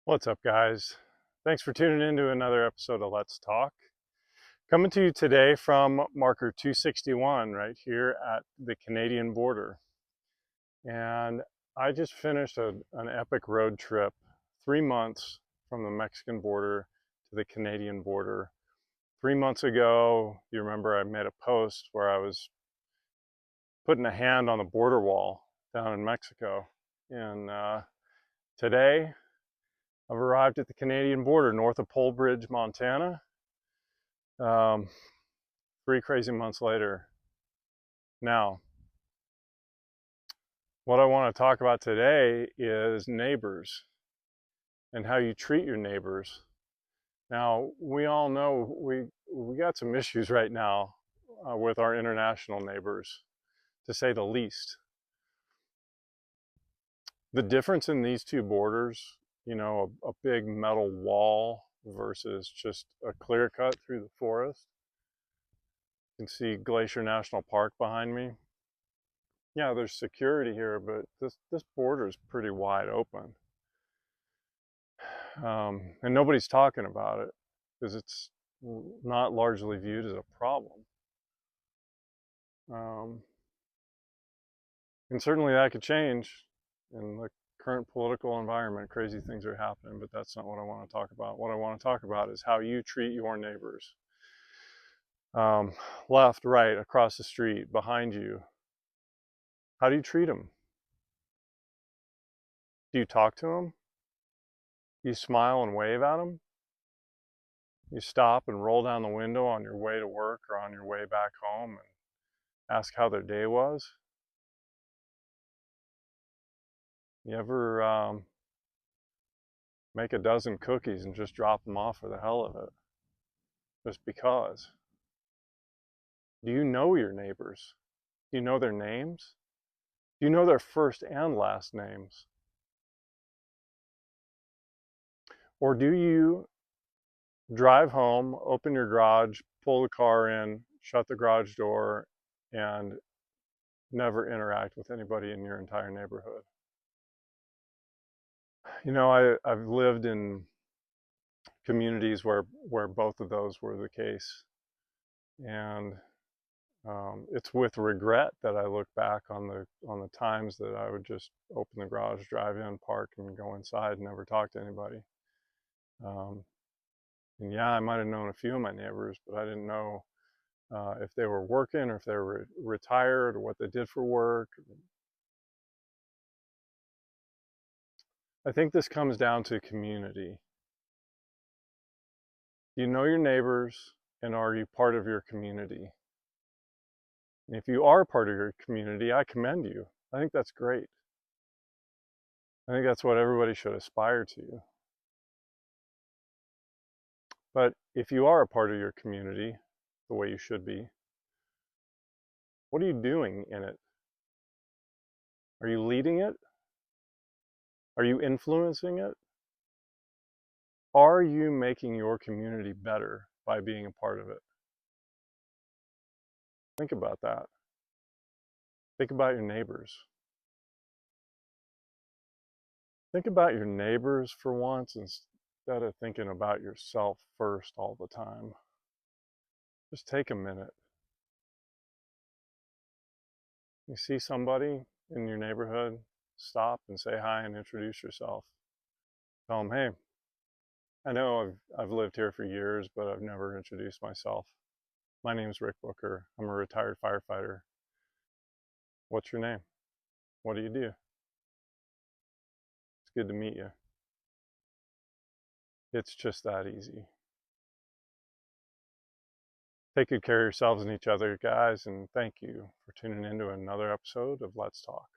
What's up, guys? Thanks for tuning in to another episode of Let's Talk. Coming to you today from marker 261 right here at the Canadian border. And I just finished an epic road trip, 3 months from the Mexican border to the Canadian border. 3 months ago, you remember I made a post where I was putting a hand on the border wall down in Mexico. And today, I've arrived at the Canadian border north of Polebridge, Montana. 3 crazy months later. Now, what I want to talk about today is neighbors and how you treat your neighbors. Now, we all know we got some issues right now with our international neighbors, to say the least. The difference in these two borders, a big metal wall versus just a clear cut through the forest. You can see Glacier National Park behind me. Yeah, there's security here, but this border is pretty wide open. And nobody's talking about it because it's not largely viewed as a problem. And certainly that could change in the current political environment. Crazy things are happening, but that's not what I want to talk about. What I want to talk about is how you treat your neighbors. Left, right, across the street, behind you. How do you treat them? Do you talk to them? You smile and wave at them? You stop and roll down the window on your way to work or on your way back home and ask how their day was? You ever make a dozen cookies and just drop them off for the hell of it? Just because. Do you know your neighbors? Do you know their names? Do you know their first and last names? Or do you drive home, open your garage, pull the car in, shut the garage door, and never interact with anybody in your entire neighborhood? I've lived in communities where both of those were the case. And it's with regret that I look back on the times that I would just open the garage, drive in, park, and go inside and never talk to anybody. And yeah, I might have known a few of my neighbors, but I didn't know if they were working or if they were retired or what they did for work. I think this comes down to community. Do you know your neighbors, and are you part of your community? And if you are part of your community, I commend you. I think that's great. I think that's what everybody should aspire to. But if you are a part of your community, the way you should be, what are you doing in it? Are you leading it? Are you influencing it? Are you making your community better by being a part of it? Think about that. Think about your neighbors. Think about your neighbors for once instead of thinking about yourself first all the time. Just take a minute. You see somebody in your neighborhood, stop and say hi and introduce yourself. Tell them, hey, I know I've lived here for years, but I've never introduced myself. My name's Rick Booker. I'm a retired firefighter. What's your name? What do you do? It's good to meet you. It's just that easy. Take good care of yourselves and each other, guys, and thank you for tuning in to another episode of Let's Talk.